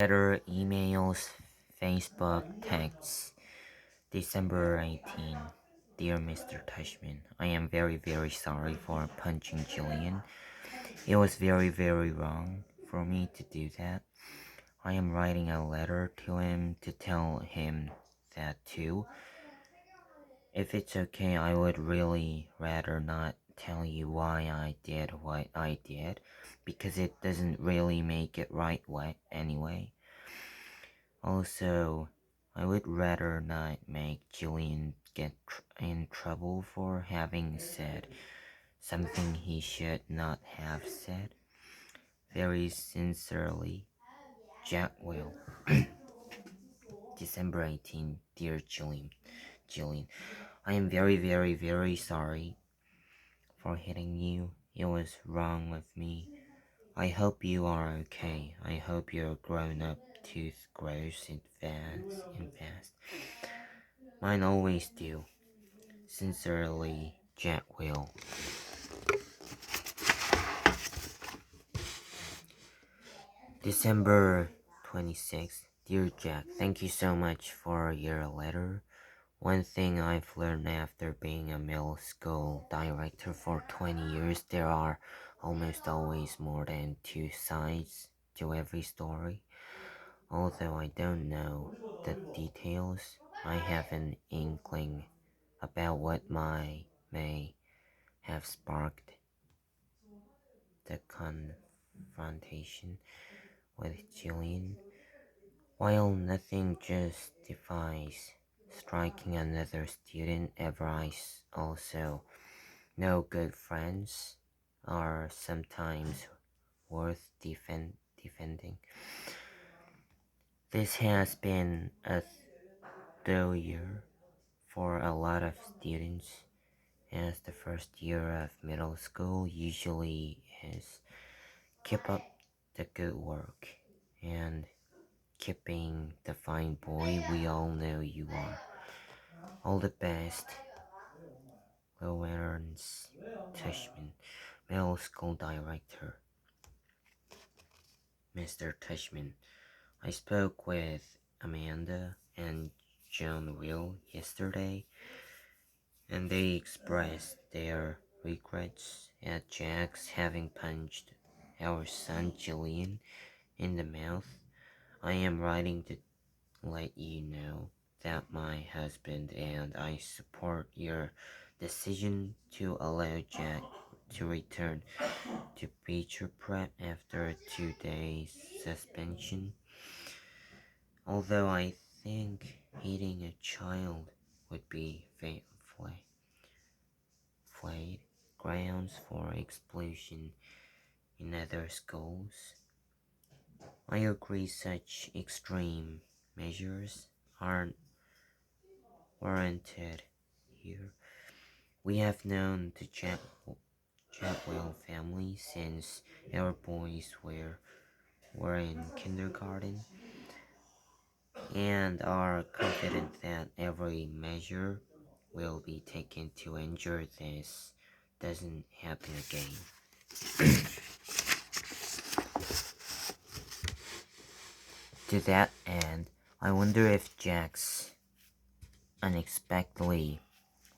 Letter, emails, Facebook, texts. December 18. Dear Mr. Tushman, I am very sorry for punching Jillian. It was very wrong for me to do that. I am writing a letter to him to tell him that too. If it's okay, I would really rather not tell you why I did what I did, because it doesn't really make it right anyway. Also, I would rather not make Julian get in trouble for having said something he should not have said. Very sincerely, Jack Will. December 18, dear Jillian, I am very sorry for hitting you. It was wrong with me. I hope you are okay. I hope your grown-up tooth grows fast. Mine always do. Sincerely, Jack Will. December 26th. Dear Jack, thank you so much for your letter. One thing I've learned after being a middle school director for 20 years, there are almost always more than two sides to every story. Although I don't know the details, I have an inkling about what may have sparked the confrontation with Jillian. While nothing justifies striking another student ever, I also know good friends are sometimes worth defending. This has been a thorough year for a lot of students, as the first year of middle school usually is. Keep up the good work, and keeping the fine boy we all know you are. All the best, Lawrence Tushman, middle school director. Mr. Tushman, I spoke with Amanda and John Will yesterday, and they expressed their regrets at Jack's having punched our son Jillian in the mouth. I am writing to let you know that my husband and I support your decision to allow Jack to return to Beecher Prep after a 2 days suspension. Although I think hitting a child would be flayed grounds for expulsion in other schools, I agree such extreme measures aren't warranted here. We have known the Chatwell family since our boys were in kindergarten, and are confident that every measure will be taken to ensure this doesn't happen again. To that end, I wonder if Jack's unexpectedly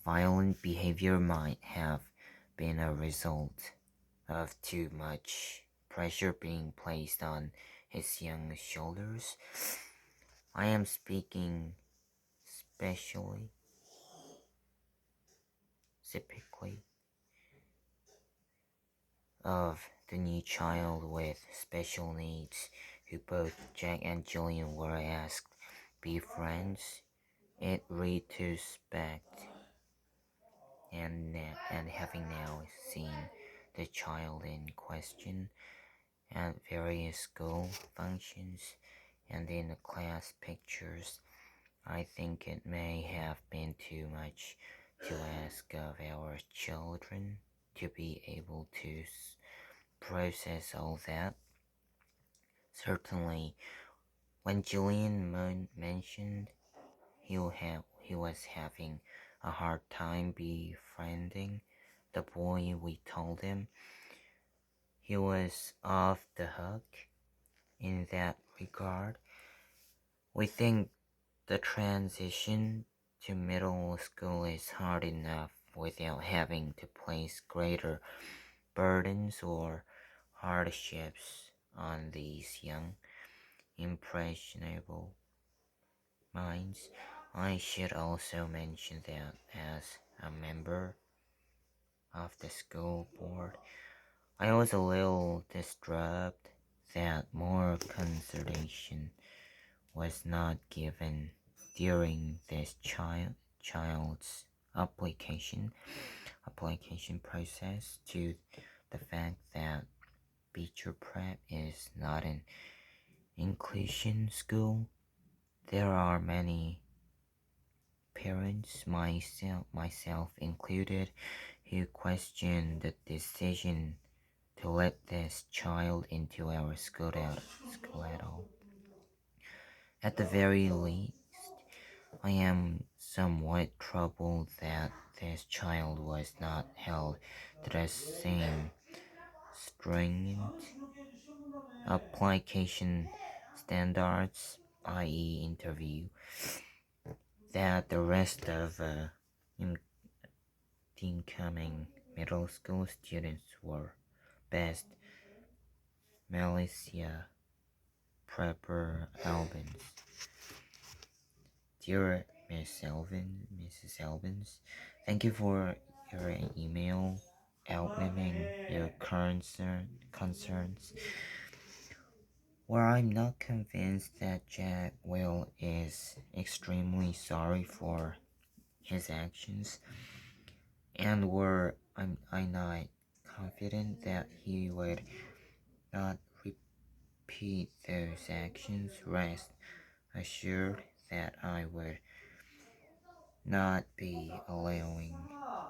violent behavior might have been a result of too much pressure being placed on his young shoulders. I am speaking specifically of the new child with special needs who both Jack and Jillian were asked be friends. It retrospect and having now seen the child in question at various school functions and in the class pictures, I think it may have been too much to ask of our children to be able to process all that. Certainly, when Julian mentioned he was having a hard time befriending the boy, we told him he was off the hook in that regard. We think the transition to middle school is hard enough without having to place greater burdens or hardships on these young, impressionable minds. I should also mention that as a member of the school board, I was a little disturbed that more consideration was not given during this child's application process to the fact that Beecher Prep is not an inclusion school. There are many parents, myself included, who question the decision to let this child into our school at all. At the very least, I am somewhat troubled that this child was not held to the same stringent application standards, i.e., interview, that the rest of incoming middle school students were. Best, Melissa Prepper Albans. Dear Mrs. Albans, thank you for your email outlining your concerns. Where I'm not convinced that Jack Will is extremely sorry for his actions, and where I'm not confident that he would not repeat those actions, rest assured that I would not be allowing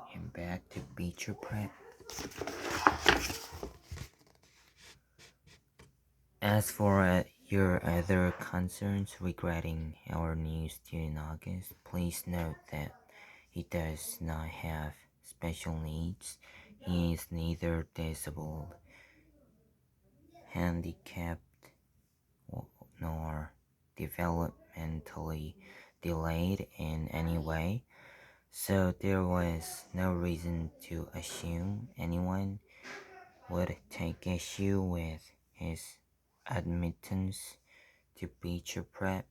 him back to Beecher Prep. As for your other concerns regarding our new student August, please note that he does not have special needs. He is neither disabled, handicapped, nor developmentally delayed in any way, so there was no reason to assume anyone would take issue with his admittance to Beecher Prep,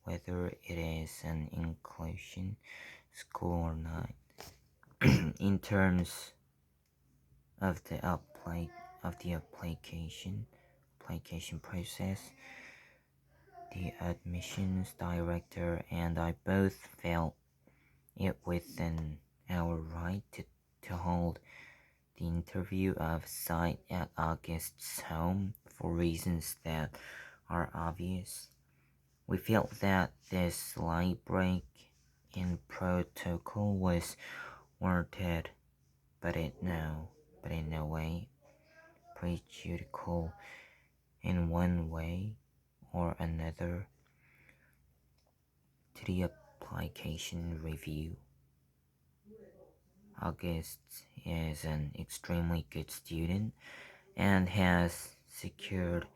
whether it is an inclusion school or not. In terms of the application process, the admissions director and I both felt it within our right to hold the interview of site at August's home for reasons that are obvious. We felt that this slight break in protocol was warranted, but in no way prejudicial in one way or another to the application review. August is an extremely good student and has secured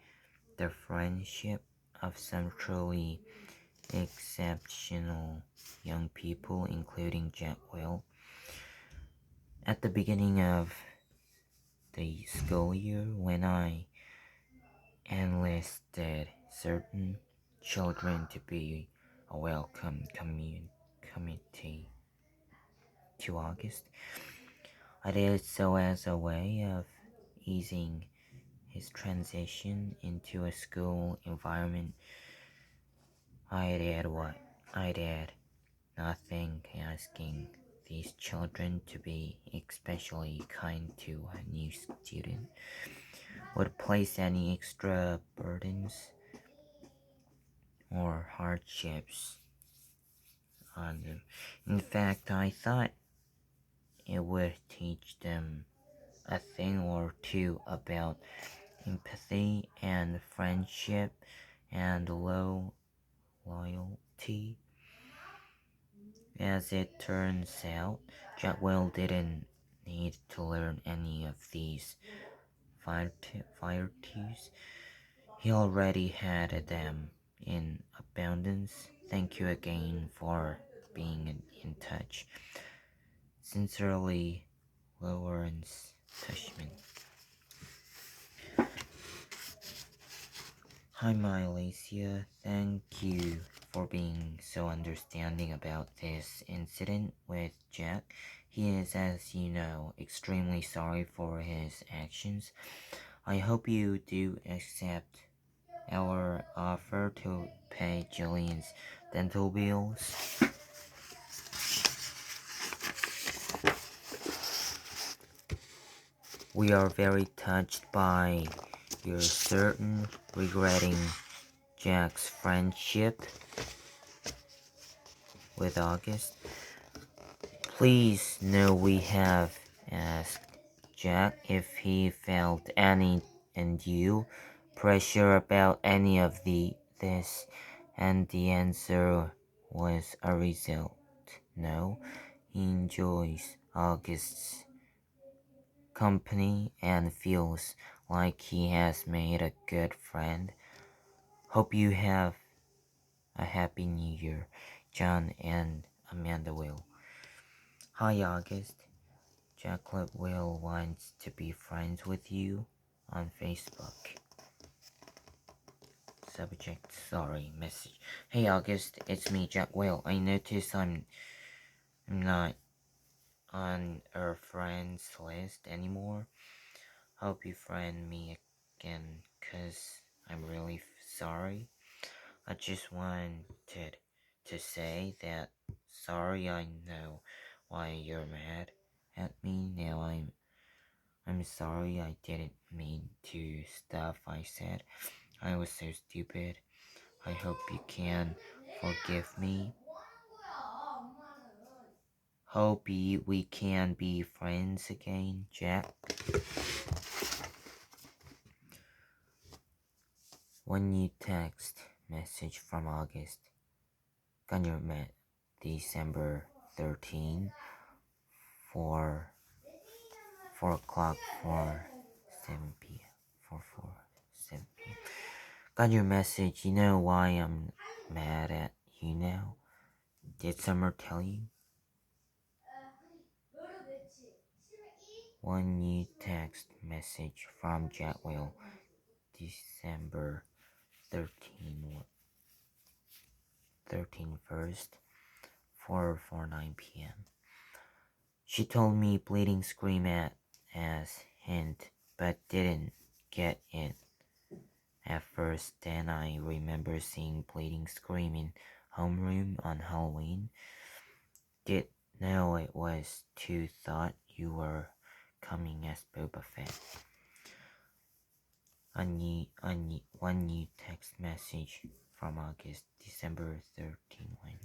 the friendship of some truly exceptional young people, including Jetwell. At the beginning of the school year, when I enlisted certain children to be a welcome committee to August, I did so as a way of easing his transition into a school environment. I did what I did, nothing asking these children to be especially kind to a new student would place any extra burdens or hardships on them. In fact, I thought it would teach them a thing or two about empathy and friendship and loyalty. As it turns out, Jotwell didn't need to learn any of these virtues. He already had them in abundance. Thank you again for being in touch. Sincerely, Lawrence Tushman. Hi, my Alicia. Thank you for being so understanding about this incident with Jack. He is, as you know, extremely sorry for his actions. I hope you do accept our offer to pay Jillian's dental bills. We are very touched by your certain regretting Jack's friendship with August. Please know we have asked Jack if he felt any undue pressure about any of this, and the answer was a result. No, he enjoys August's company and feels like he has made a good friend. Hope you have a happy new year, John and Amanda will. Hi August, Chocolate Will wants to be friends with you on Facebook. Subject, sorry, message. Hey August, it's me, Jack Will. I notice I'm not on our friends list anymore. Hope you friend me again, cause I'm really sorry. I just wanted to say that sorry. I know why you're mad at me. Now I'm sorry. I didn't mean to stuff I said. I was so stupid. I hope you can forgive me. Hope we can be friends again, Jack. One new text message from August. Gunner met December 13 for 4 o'clock for 7 p.m. For 7 p.m. Got your message. You know why I'm mad at you now? Did Summer tell you? One new text message from Jetwell, December 13th, 4:49 p.m. She told me bleeding scream as hint, but didn't get it at first. Then I remember seeing bleeding scream in homeroom on Halloween. Did know it was too. Thought you were coming as Boba Fett. One new text message from August, December 13th,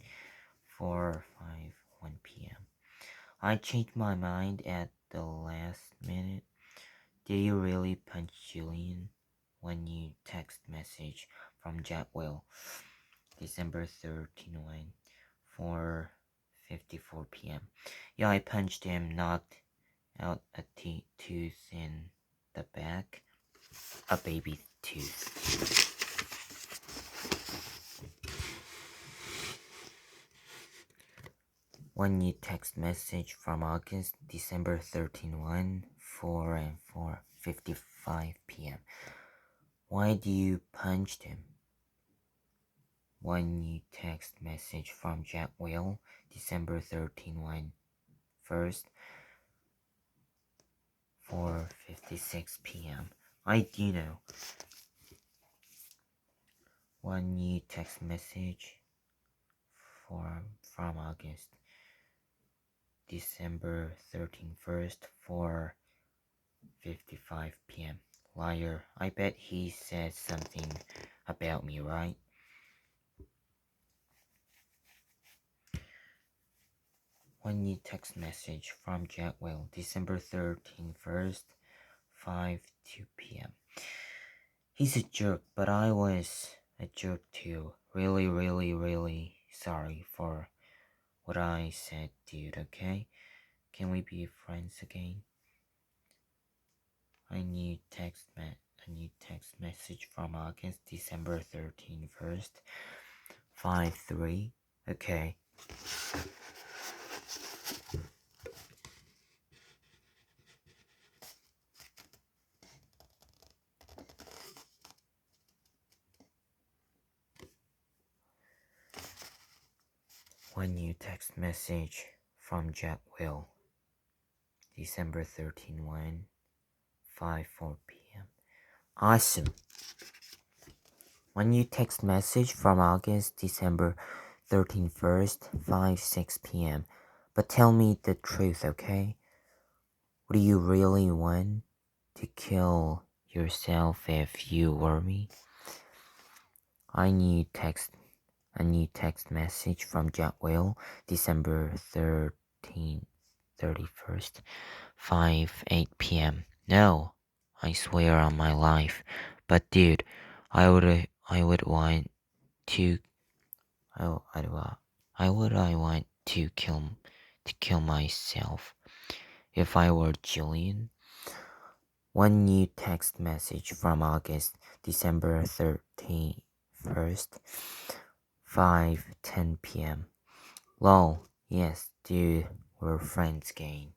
4:51 p.m. I changed my mind at the last minute. Did you really punch Julian? One new text message from Jetwell, December 13th, 4:54 p.m. Yeah, I punched him, knocked out a tooth in the back. A baby tooth. One new text message from August, December 13th, 4:55 p.m. Why do you punch him? One new text message from Jack Will, December 13th, 4:56 p.m. I do know. One new text message from August, December 13th, 4:55 p.m. Liar, I bet he said something about me, right? One new text message from Jetwell, December 13th, 5:02 p.m. He's a jerk, but I was a jerk too. Really, really, really sorry for what I said, dude, okay? Can we be friends again? A new text A new text message from August, December 1st, 5-3. Okay. One new text message from Jack Will, December 13, 5-4 p.m. Awesome. One new text message from August, December 1st, 5-6 p.m. But tell me the truth, okay? Would you really want to kill yourself if you were me? A new text message from Jack Will, December 31st, 5-8 p.m. No, I swear on my life. But dude, I would want to I want to kill myself if I were Julian. One new text message from August, December 31st, 5:10 p.m. Lol, yes, dude, we're friends again.